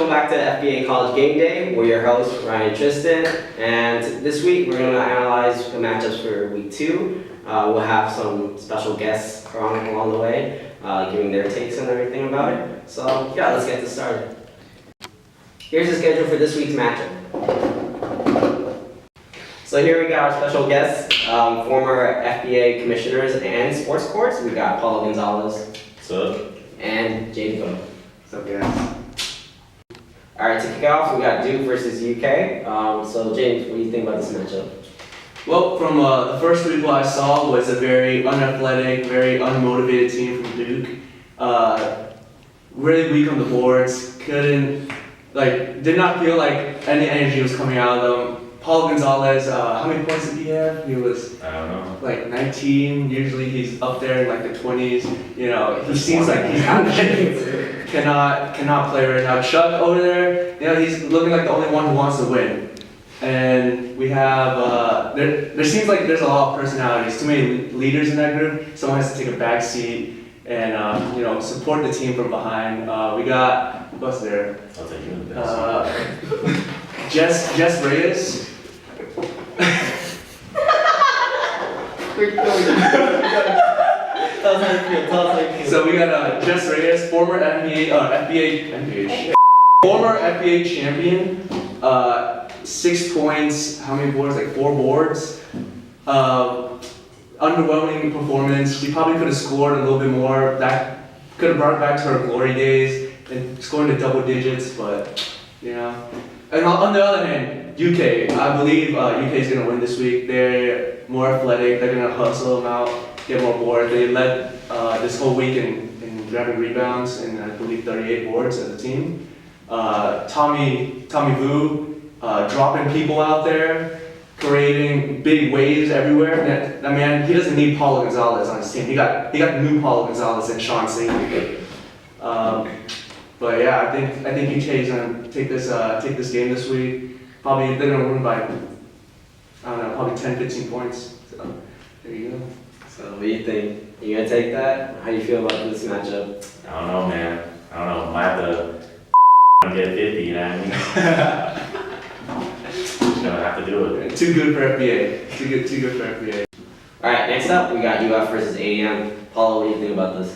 welcome back to FBA College Game Day. We're your hosts, Ryan and Tristan, and this week we're going to analyze the matchups for week 2. We'll have some special guests along the way, giving their takes and everything about it. So yeah, let's get this started. Here's the schedule for this week's matchup. So here we got our special guests, former FBA commissioners and sports courts. We got Paulo Gonzales. What's up? And James Boone. What's up, guys? Alright, to kick off, we got Duke versus UK. So James, what do you think about this matchup? Well, from the first week what I saw was a very unathletic, very unmotivated team from Duke. Really weak on the boards, did not feel like any energy was coming out of them. Paulo Gonzales, how many points did he have? He was, I don't know. like 19. Usually he's up there in like the 20s. You know, he seems like he's out of shape. Cannot play right now. Chuck over there, you know, he's looking like the only one who wants to win. And we have, there seems like there's a lot of personalities, too many leaders in that group. Someone has to take a back seat and, you know, support the team from behind. We got, what's there? I'll take you in the back. Jess Reyes. So we got Jess Reyes, former former FBA champion. 6 points. How many boards? Like 4 boards. Underwhelming performance. She probably could have scored a little bit more. That could have brought her back to her glory days and scoring to double digits. But you know. And on the other hand, UK. I believe UK is gonna win this week. They're more athletic. They're gonna hustle them out, get more boards. They led this whole week in grabbing rebounds and I believe 38 boards as a team. Tommy Vu dropping people out there, creating big waves everywhere. That man, he doesn't need Paulo Gonzales on his team. He got new Paulo Gonzales and Sean Singh. But yeah, I think UK's gonna take this game this week. Probably they're gonna win by, I don't know, probably 10-15 points. So there you go. So what do you think? You gonna take that? How do you feel about this matchup? I don't know, man. I don't know. Might have to get 50, you know what I mean? Just gonna have to do it. Too good for FBA. Too good for FBA. Alright, next up we got UF versus AEM. Paulo, what do you think about this?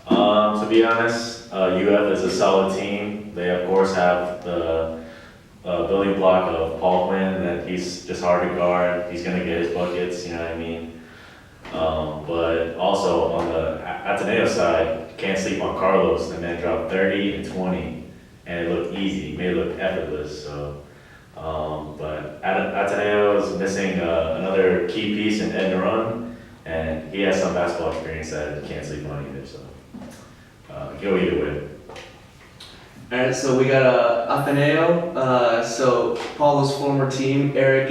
To be honest, UF is a solid team. They of course have the building block of Paul Quinn, and then he's just hard to guard. He's gonna get his buckets, you know what I mean? But also on the Ateneo side, can't sleep on Carlos. The man dropped 30 and 20, and it looked easy, made it look effortless. So, but Ateneo is missing another key piece in Ed Naran, and he has some basketball experience that he can't sleep on either. So, go either way. Alright, so we got Ateneo. So Paulo's former team, Eric.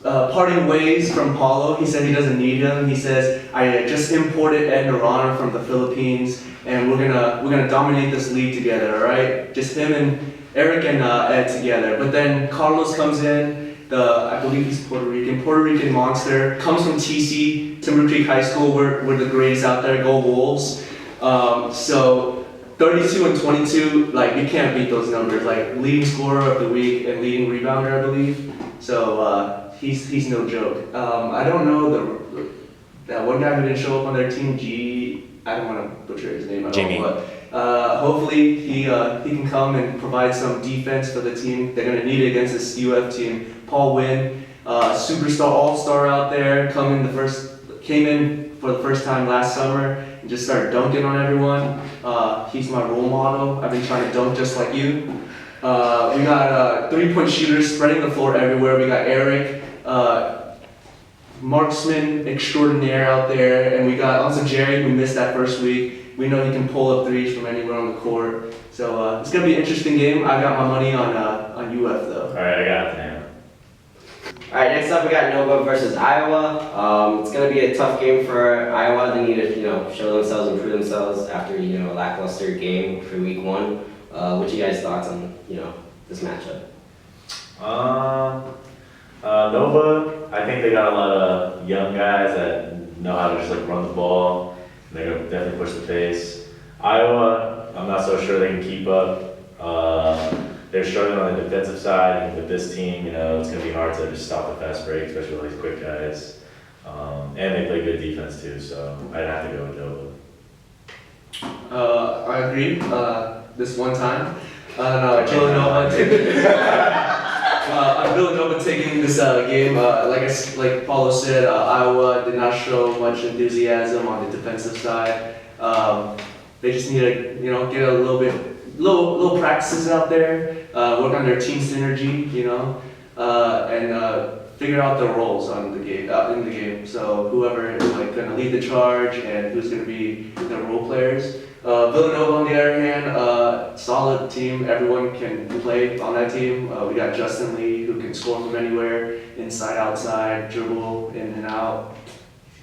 Parting ways from Paulo. He said he doesn't need him. He says, I just imported Ed Naran from the Philippines and we're gonna dominate this league together, alright? Just him and Eric and Ed together. But then Carlos comes in, I believe he's Puerto Rican monster, comes from TC, Timber Creek High School, we're the greatest out there, go Wolves. So 32 and 22, like you can't beat those numbers, like leading scorer of the week and leading rebounder, I believe. So he's no joke. I don't know that one guy who didn't show up on their team, I don't want to butcher his name at all, but hopefully he can come and provide some defense for the team. They're gonna need it against this UF team. Paul Wynn, superstar, all-star out there, came in for the first time last summer and just started dunking on everyone. He's my role model. I've been trying to dunk just like you. We got 3-point shooters spreading the floor everywhere. We got Eric, marksman extraordinaire out there, and we got also Jerry who missed that first week. We know he can pull up threes from anywhere on the court. So it's gonna be an interesting game. I got my money on UF though. All right, I got it now. Alright, next up we got Nova versus Iowa. It's gonna be a tough game for Iowa. They need to, show themselves, improve themselves after, a lackluster game for week 1. What's you guys' thoughts on, this matchup? Nova, I think they got a lot of young guys that know how to just run the ball. They're gonna definitely push the pace. Iowa, I'm not so sure they can keep up. They're struggling on the defensive side, and with this team, it's going to be hard to just stop the fast break, especially with these quick guys. And they play good defense too, so I'd have to go with Nova. I agree. This one time, Villanova taking this game. Like Paulo said, Iowa did not show much enthusiasm on the defensive side. They just need to, get a little practices out there, work on their team synergy, and figure out their roles on the game, in the game. So whoever is going to lead the charge and who's going to be the role players. Villanova, on the other hand, solid team. Everyone can play on that team. We got Justin Lee, who can score from anywhere, inside, outside, dribble, in and out.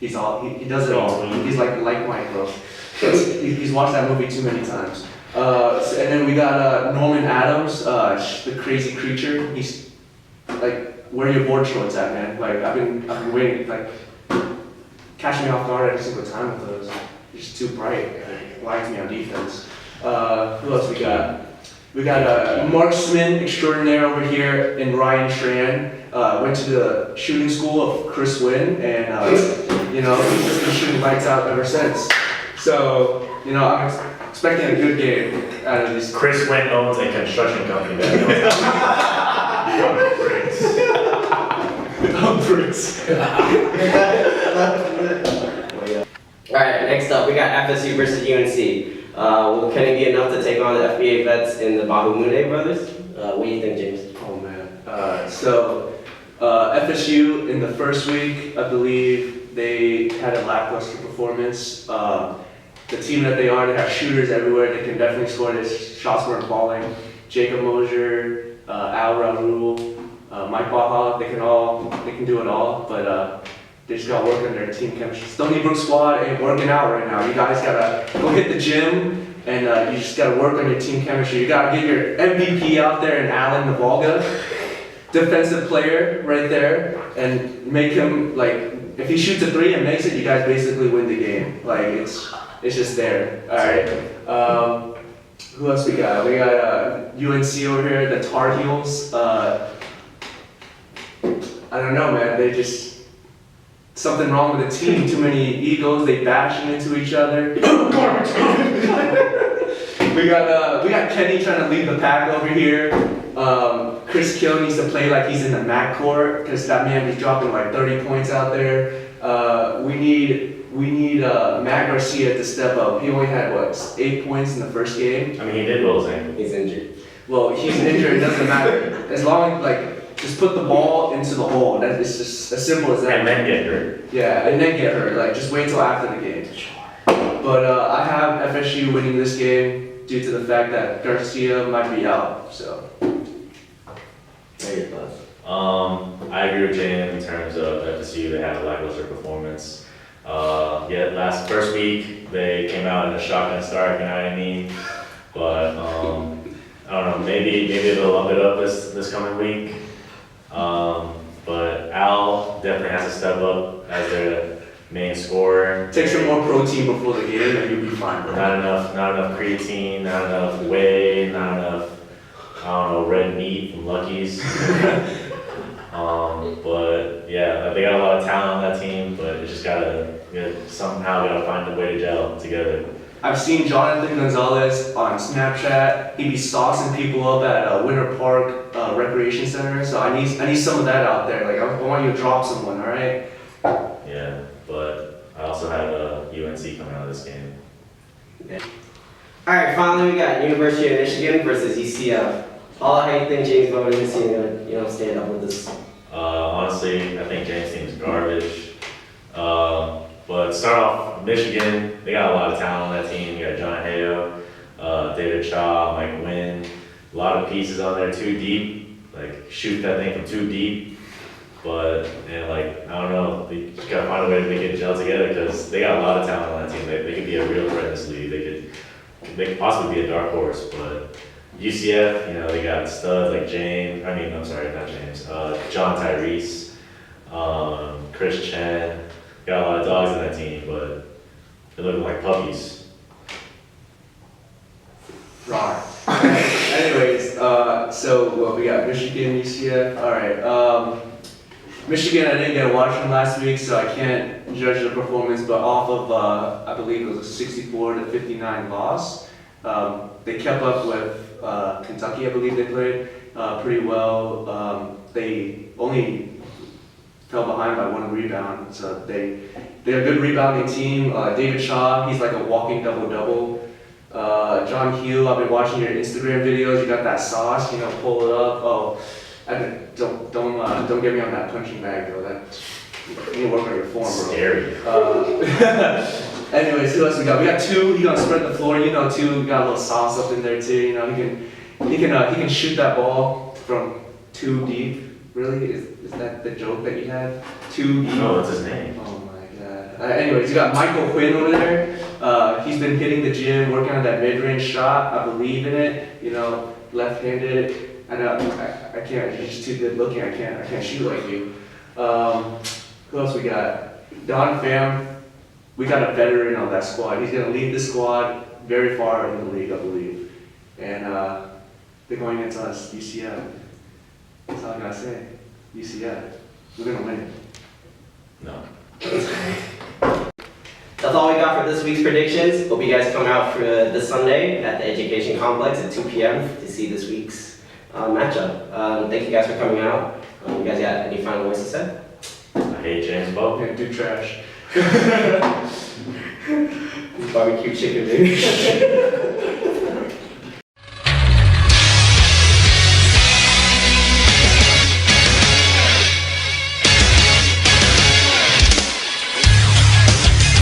He does it all. He's like Michael. He's watched that movie too many times. And then we got Norman Adams, the crazy creature. He's like, where are your board shorts at, man? Like, I've been waiting, catch me off guard every single time with those. He's just too bright. Blinds me on defense. Who else we got? We got marksman extraordinaire over here in Ryan Tran. Went to the shooting school of Chris Wynn, and he's just been shooting lights out ever since. So, I'm expecting a good game out of these. Chris Wynn owns a construction company Bricks. Alright, next up we got FSU versus UNC. Can it be enough to take on the FBA vets in the Bahumune brothers? What do you think, James? Oh man. So FSU in the first week, I believe they had a lackluster performance. The team that they are, they have shooters everywhere. They can definitely score. Their shots weren't falling. Jacob Mosier, Al Raul, Mike Baja, they can do it all. But they just gotta work on their team chemistry. Stony Brook squad ain't working out right now. You guys gotta go hit the gym, and you just gotta work on your team chemistry. You gotta get your MVP out there and Alan Navalga, defensive player right there, and make him if he shoots a three and makes it, you guys basically win the game. It's just there. All right. Who else we got? We got UNC over here, the Tar Heels. I don't know, man. They just something wrong with the team. Too many egos. They bashing into each other. we got Kenny trying to lead the pack over here. Chris Kill needs to play like he's in the MAC court because that man was dropping 30 points out there. We need Matt Garcia to step up. He only had 8 points in the first game. I mean, he did roll his ankle. He's injured. Well, he's injured. It doesn't matter as long as just put the ball into the hole. It's just as simple as that. And then get hurt. Yeah, and then get hurt. Just wait till after the game. But I have FSU winning this game due to the fact that Garcia might be out. So. What are your thoughts? I agree with Jane in terms of FSU. They had a lackluster performance. First week they came out in a shotgun start. But I don't know. Maybe they'll up it up this coming week. But Al definitely has to step up as their main scorer. Take some more protein before the game and you'll be fine. Not enough creatine, not enough whey, not enough, red meat from Lucky's. But yeah, they got a lot of talent on that team, but it just somehow gotta find a way to gel together. I've seen Jonathan Gonzalez on Snapchat. He be saucing people up at Winter Park Recreation Center. So I need some of that out there. I want you to drop someone, all right? Yeah, but I also had UNC coming out of this game. Yeah. All right, finally we got University of Michigan versus UCF. How do you think James Bowman is going to stand up with this? Honestly, I think James' team's garbage. But start off, Michigan, they got a lot of talent on that team. You got John Hayo, David Shaw, Mike Wynn, a lot of pieces on there too deep. Shoot that thing from too deep. But, I don't know, they just gotta find a way to make it gel together because they got a lot of talent on that team. They could be a real threat in this league. They could possibly be a dark horse, but UCF, they got studs like John Tyrese, Chris Chen. Got a lot of dogs in that team, but they're looking like puppies. Right. Anyway, So what we got? Michigan, UCF. All right. Michigan, I didn't get to watch them last week, so I can't judge the performance. But off of, I believe it was a 64-59 loss. They kept up with Kentucky, I believe they played pretty well. They only fell behind by 1 rebound, so they're a good rebounding team. David Shaw, he's like a walking double-double. John Hugh, I've been watching your Instagram videos. You got that sauce, pull it up. Oh, don't get me on that punching bag though. You need to work on your form, bro. Scary. Anyways, who else we got? We got two. He gonna spread the floor. Two. We got a little sauce up in there too. He can shoot that ball from 2 deep. Really? Is that the joke that you had? 2 deep. No, what's his name? Oh my god. Anyways, you got Michael Quinn over there. He's been hitting the gym, working on that mid-range shot. I believe in it. Left-handed. I can't. You're just too good looking. I can't shoot like you. Who else we got? Don Pham. We got a veteran on that squad. He's gonna lead the squad very far in the league, I believe. And they're going against us, UCF. That's all I gotta say. UCF. We're gonna win. No. That's all we got for this week's predictions. Hope you guys come out for this Sunday at the Education Complex at 2 p.m. to see this week's matchup. Thank you guys for coming out. You guys got any final words to say? I hate James Bowe. Yeah, do trash. Barbecue chicken, baby.